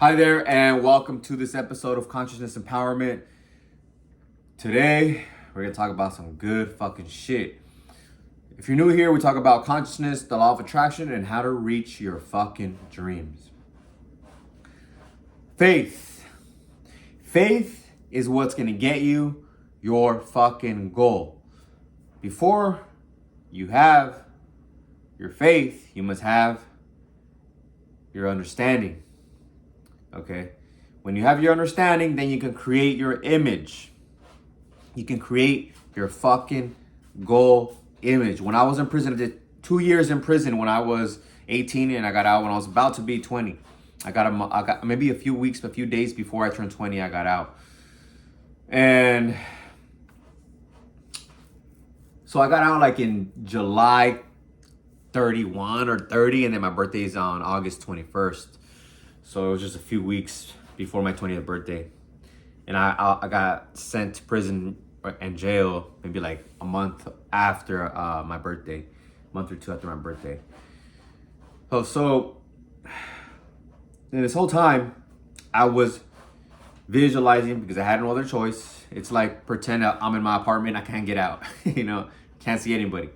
Hi there, and welcome to this episode of Consciousness Empowerment. Today, we're gonna talk about some good fucking shit. If you're new here, we talk about consciousness, the law of attraction, and how to reach your fucking dreams. Faith. Faith is what's gonna get you your fucking goal. Before you have your faith, you must have your understanding. Okay, when you have your understanding, then you can create your image. You can create your fucking goal image. When I was in prison, I did 2 years in prison when I was 18 and I got out when I was about to be 20. I got maybe a few days before I turned 20, I got out. And so I got out like in July 31 or 30, and then my birthday is on August 21st. So it was just a few weeks before my 20th birthday. And I got sent to prison and jail maybe like a month after my birthday. A month or two after my birthday. So in this whole time, I was visualizing because I had no other choice. It's like pretend I'm in my apartment, I can't get out. Can't see anybody.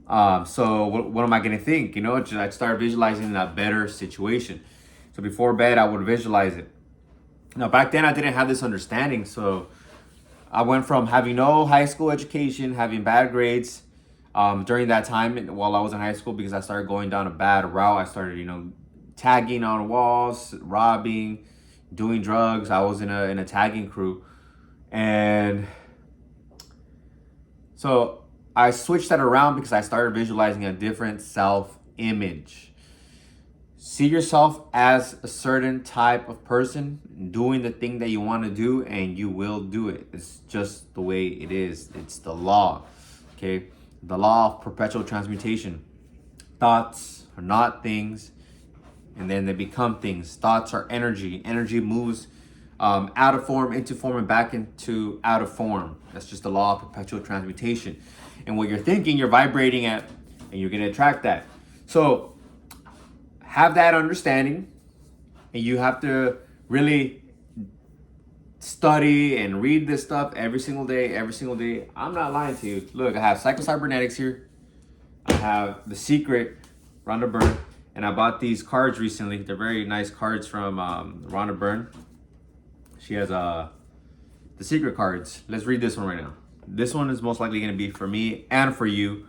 So what am I gonna think? I'd start visualizing a better situation. So before bed, I would visualize it. Now, back then, I didn't have this understanding. So I went from having no high school education, having bad grades during that time while I was in high school, because I started going down a bad route. I started, tagging on walls, robbing, doing drugs. I was in a tagging crew. And so I switched that around because I started visualizing a different self-image. See yourself as a certain type of person doing the thing that you want to do, and you will do it. It's just the way it is. It's the law, okay? The law of perpetual transmutation. Thoughts are not things, and then they become things. Thoughts are energy. Energy moves out of form into form and back into out of form. That's just the law of perpetual transmutation. And what you're thinking, you're vibrating at, and you're going to attract that. So have that understanding, and you have to really study and read this stuff every single day. I'm not lying to you. Look, I have psycho-cybernetics here. I have The Secret, Rhonda Byrne, and I bought these cards recently. They're very nice cards from Rhonda Byrne. She has The Secret cards. Let's read this one right now. This one is most likely going to be for me and for you.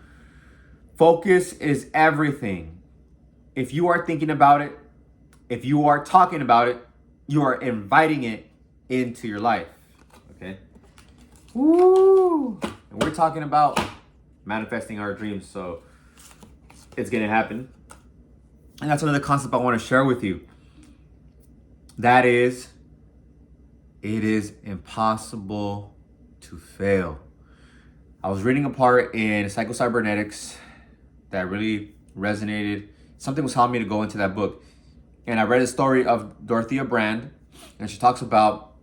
Focus is everything. If you are thinking about it, if you are talking about it, you are inviting it into your life. Okay? Woo! And we're talking about manifesting our dreams, so it's gonna happen. And that's another concept I want to share with you. That is, it is impossible to fail. I was reading a part in psycho-cybernetics that really resonated. Something was telling me to go into that book. And I read a story of Dorothea Brand, and she talks about,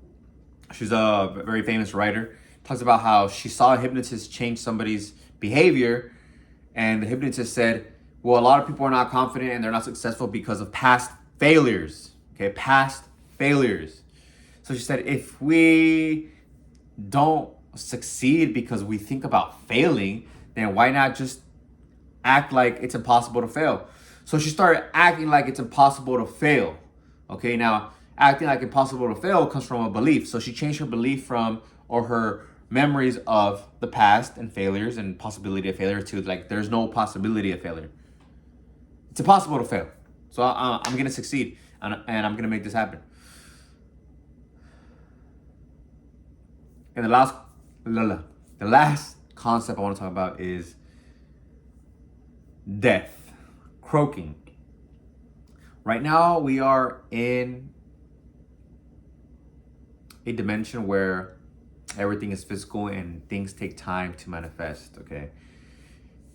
she's a very famous writer, talks about how she saw a hypnotist change somebody's behavior, and the hypnotist said, well, a lot of people are not confident and they're not successful because of past failures. Okay, past failures. So she said, if we don't succeed because we think about failing, then why not just act like it's impossible to fail? So she started acting like it's impossible to fail. Okay, now acting like impossible to fail comes from a belief. So she changed her belief her memories of the past and failures and possibility of failure to like there's no possibility of failure. It's impossible to fail. So I'm going to succeed and I'm going to make this happen. And the last concept I want to talk about is death. Croaking. Right now, we are in a dimension where everything is physical and things take time to manifest, okay?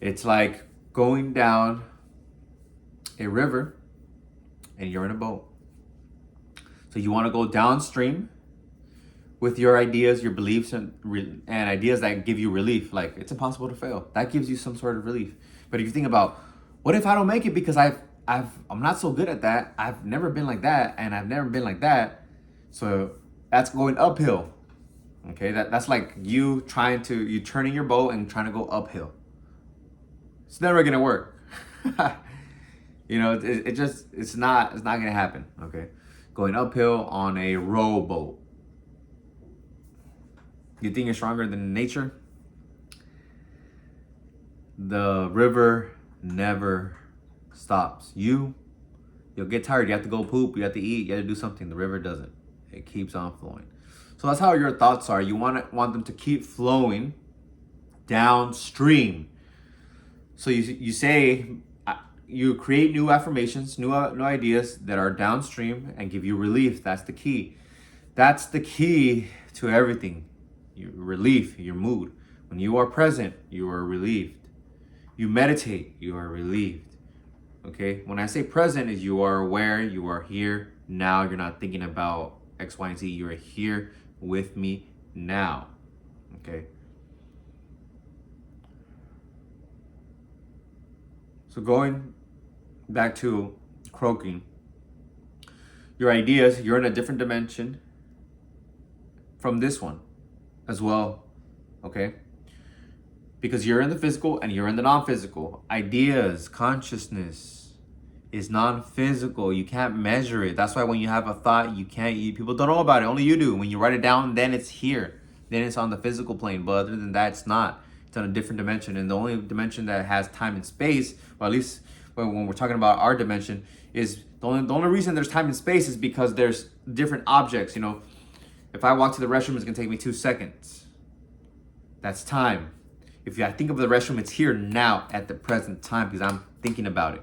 It's like going down a river and you're in a boat. So you want to go downstream with your ideas, your beliefs, and ideas that give you relief. Like, it's impossible to fail. That gives you some sort of relief. But if you think about, what if I don't make it because I I'm not so good at that. I've never been like that, and I've never been like that. So that's going uphill. Okay, that's like you turning your boat and trying to go uphill. It's never gonna work. It's not gonna happen. Okay, going uphill on a rowboat. You think you're stronger than nature? The river never stops. You'll get tired. You have to go poop. You have to eat. You have to do something. The river doesn't. It keeps on flowing. So that's how your thoughts are. You want them to keep flowing downstream. So you create new affirmations, new ideas that are downstream and give you relief. That's the key. That's the key to everything. Your relief, your mood. When you are present, you are relieved. You meditate, you are relieved. Okay? When I say present, is you are aware, you are here now. You're not thinking about X, Y, and Z. You're here with me now. Okay? So going back to croaking, your ideas, you're in a different dimension from this one as well. Okay? Because you're in the physical and you're in the non-physical. Ideas, consciousness is non-physical. You can't measure it. That's why when you have a thought, people don't know about it. Only you do. When you write it down, then it's here. Then it's on the physical plane. But other than that, it's not. It's on a different dimension. And the only dimension that has time and space, or at least when we're talking about our dimension, is the only reason there's time and space is because there's different objects. If I walk to the restroom, it's gonna take me 2 seconds. That's time. If I think of the restroom, it's here now at the present time because I'm thinking about it.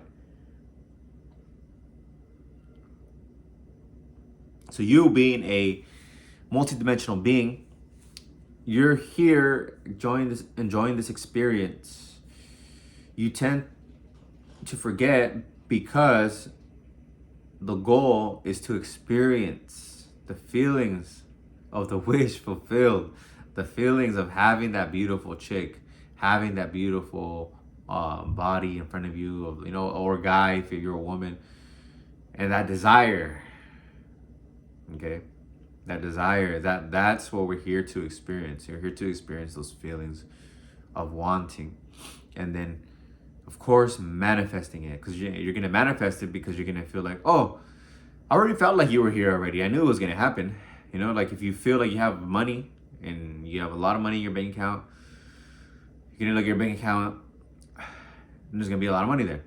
So you being a multidimensional being, you're here enjoying this experience. You tend to forget because the goal is to experience the feelings of the wish fulfilled, the feelings of having that beautiful chick, having that beautiful body in front of you, or guy if you're a woman, and that desire. Okay, that desire, that's what we're here to experience. You're here to experience those feelings of wanting, and then, of course, manifesting it, because you're gonna manifest it because you're gonna feel like, oh, I already felt like you were here already. I knew it was gonna happen. Like if you feel like you have money and you have a lot of money in your bank account, you're gonna look at your bank account and there's gonna be a lot of money there.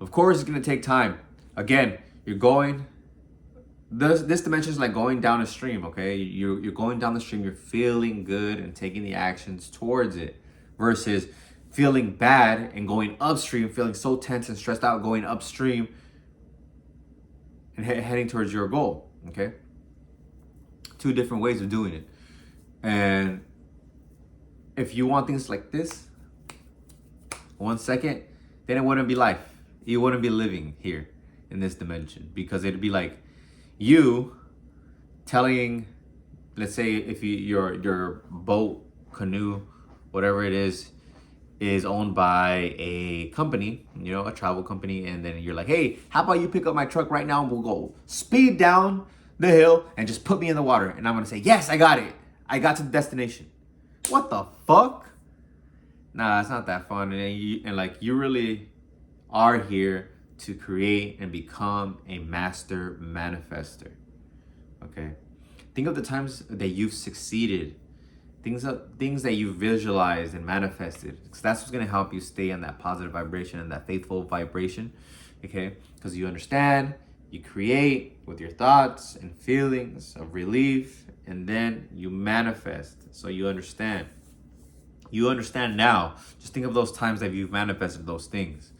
Of course, it's gonna take time. Again, you're going. This dimension is like going down a stream. Okay, you're going down the stream. You're feeling good and taking the actions towards it, versus feeling bad and going upstream, feeling so tense and stressed out, going upstream and heading towards your goal. Okay, 2 different ways of doing it. And if you want things like this, 1 second, then it wouldn't be life. You wouldn't be living here in this dimension, because it'd be like you telling, let's say if your boat, canoe, whatever it is owned by a company, a travel company, and then you're like, hey, how about you pick up my truck right now and we'll go speed down the hill and just put me in the water, and I'm gonna say, yes, I got it. I got to the destination. What the fuck? Nah, it's not that fun. And you really are here to create and become a master manifester. Okay? Think of the times that you've succeeded. Things that you visualized and manifested. Because that's what's going to help you stay on that positive vibration and that faithful vibration. Okay? Because you understand, you create with your thoughts and feelings of relief, and then you manifest. So you understand. You understand now. Just think of those times that you've manifested those things.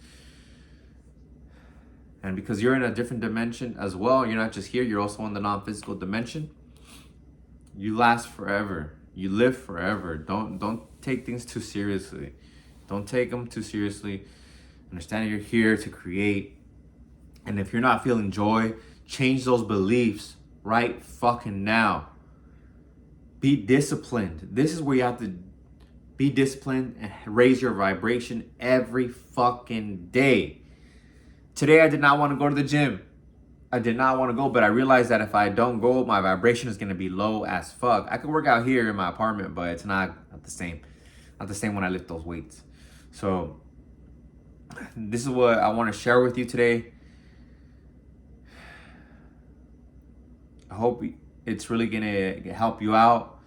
And because you're in a different dimension as well, you're not just here, you're also in the non-physical dimension. You last forever. You live forever. Don't take things too seriously. Don't take them too seriously. Understand you're here to create. And if you're not feeling joy, change those beliefs right fucking now. Be disciplined. This is where you have to be disciplined and raise your vibration every fucking day. Today I did not want to go to the gym. I did not want to go, but I realized that if I don't go, my vibration is going to be low as fuck. I could work out here in my apartment, but it's not the same. Not the same when I lift those weights. So this is what I want to share with you today. I hope it's really going to help you out.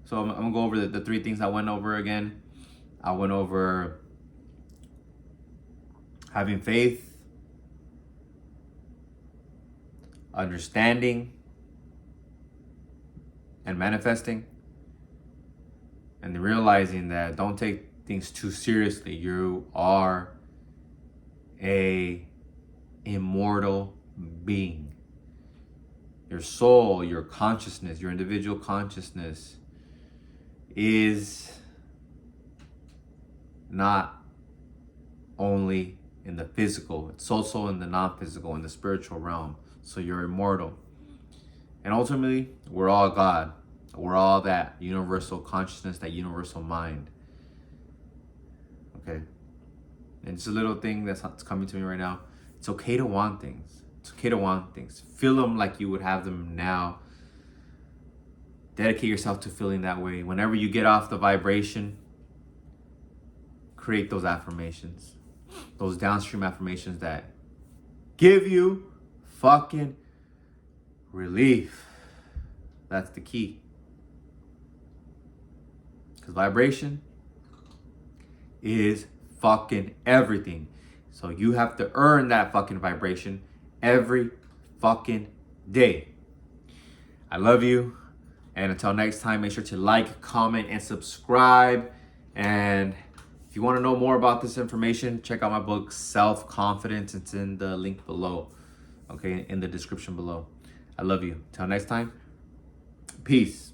So I'm going to go over the 3 things I went over again. I went over having faith, understanding, and manifesting, and realizing that don't take things too seriously. You are a immortal being. Your soul, your consciousness, your individual consciousness is not only in the physical, it's also in the non-physical, in the spiritual realm. So you're immortal. And ultimately, we're all God. We're all that universal consciousness, that universal mind. Okay? And it's a little thing that's coming to me right now. It's okay to want things. It's okay to want things. Feel them like you would have them now. Dedicate yourself to feeling that way. Whenever you get off the vibration, create those affirmations. Those downstream affirmations that give you fucking relief. That's the key. Because vibration is fucking everything. So you have to earn that fucking vibration every fucking day. I love you. And until next time, make sure to like, comment, and subscribe. And if you want to know more about this information, check out my book, Self-Confidence. It's in the link below. Okay, in the description below. I love you. Till next time, peace.